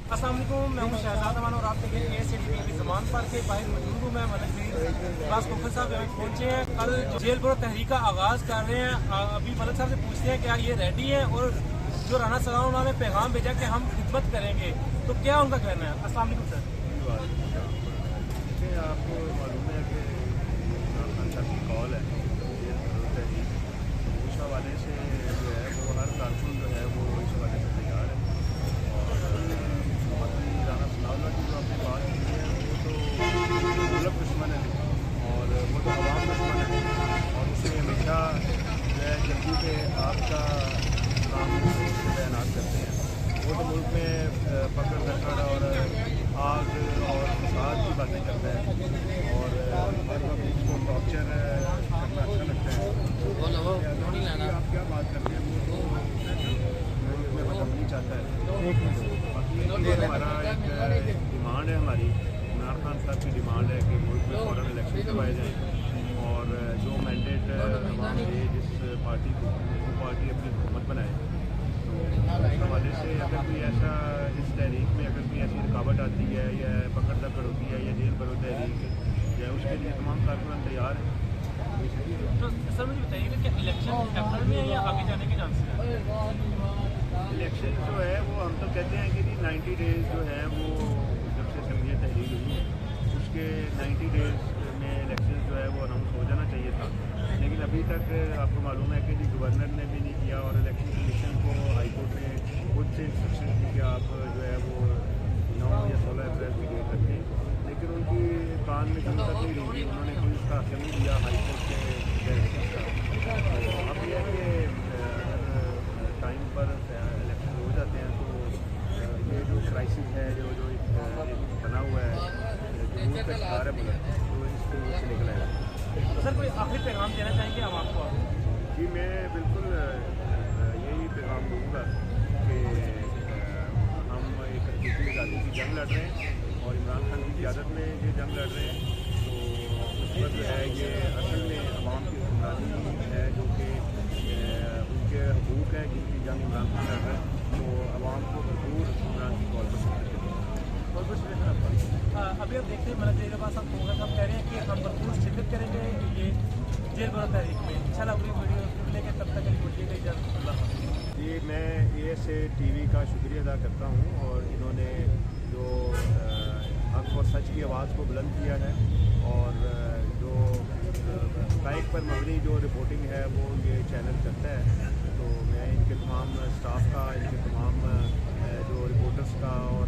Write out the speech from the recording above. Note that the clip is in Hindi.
अस्सलाम वालेकुम, मैं हूँ शहजाद अमान और आप देखें ASTV की ज़बान पर के बाहर मौजूद हूँ। मैं मलिक बास कोफर साहब यहाँ पहुँचे हैं। कल जेल बरो तहरीक का आगाज़ कर रहे हैं। अभी मलिक साहब से पूछते हैं क्या ये रेडी है, और जो राना सलाम उन्होंने पैगाम भेजा कि हम खिदमत करेंगे, तो क्या उनका कहना है। अस्सलाम वालेकुम सर। आपको मालूम है कि इमरान खान साहब की कॉल है तहरीक, उस हवाले से जो है वो हर कारकुन जो है वो इस हवाले से तैयार है। और मंत्री राना सलाउल्लाह की जो आपने बात की है वो तो मुल्क दुश्मन है और वो तो अवाम दुश्मन है, और उससे हमेशा जो है जल्दी के आपका काम तैनात करते हैं। वो तो मुल्क में पकड़ धक्कड़ और आग और फसाद की बातें करता है, और हर वक्त उसको टॉर्चर करना अच्छा लगता है। आप क्या बात करते हैं, वो मुल्क में बदलना नहीं चाहता है। बाकी हमारा एक डिमांड है, हमारी इमरान खान साहब की डिमांड है कि मुल्क में फ़ौरन इलेक्शन करवाए जाएँ, और जो मैंडेट तमाम दे जिस पार्टी को, वो पार्टी अपनी हुकूमत बनाए। तो उस हवाले से अगर कोई ऐसा इस तहरीक में अगर कोई ऐसी रुकावट आती है या पकड़ धक्कड़ होती है या जेल भरो तहरीक या उसके लिए तमाम कारकुन तैयार हैं। तो सर मुझे बताइएगा कि इलेक्शन अप्रैल में है या आगे जाने के चांसेस हैं। इलेक्शन जो है वो हम तो कहते हैं कि जी 90 डेज़ जो है वो जब से संघीय तहरीक हुई है उसके 90 डेज़ में इलेक्शन जो है वो अनाउंस हो जाना चाहिए था, लेकिन अभी तक आपको मालूम है कि जी गवर्नर ने भी नहीं किया, और इलेक्शन कमीशन को हाईकोर्ट ने खुद से इंस्ट्रक्शन दी कि आप जो है वो 9 या 16 अप्रैल की डेट रखें, लेकिन उनकी कान में कहीं तक नहीं रही, उन्होंने कोई उसका असर नहीं दिया हाईकोर्ट के डायरेक्शन का। तो अब यह है कि टाइम पर इलेक्शन हो जाते हैं तो ये जो क्राइसिस है जो जो एक बना हुआ है जरूर का शिकार है मुल्क, तो इसको से निकल आएगा। तो सर कोई आखिरी पैगाम देना चाहेंगे आवाम को आप? जी मैं बिल्कुल यही पैगाम दूँगा कि हम एक हकीकी आज़ादी की जंग लड़ रहे हैं, और इमरान खान की क़यादत में ये जंग लड़ रहे हैं। तो उस पर जो है ये असल में अवाम की हुक्मरानी है, जो कि उनके हकूक़ हैं जिनकी जंग इमरान खान लड़ रहे हैं। तो अवाम को भरपूर इमरान की कॉल पर बहुत बहुत शुक्रिया सर। अभी आप देखते हैं मतलब देर बाद साहब कह रहे हैं कि हम भरपूर शिरकत करेंगे ये जेल बरो तहरीक में। इंशाल्लाह अगली वीडियो लेके तब तक पहुँचिएगा। इजाज़त। जी मैं ASTV का शुक्रिया अदा करता हूँ, और इन्होंने जो हक़ और सच की आवाज़ को बुलंद किया है, और जो हक़ाइक़ पर मबनी जो रिपोर्टिंग है वो ये चैनल करता है। तो मैं इनके तमाम स्टाफ का, इनके तमाम जो रिपोर्टर्स का और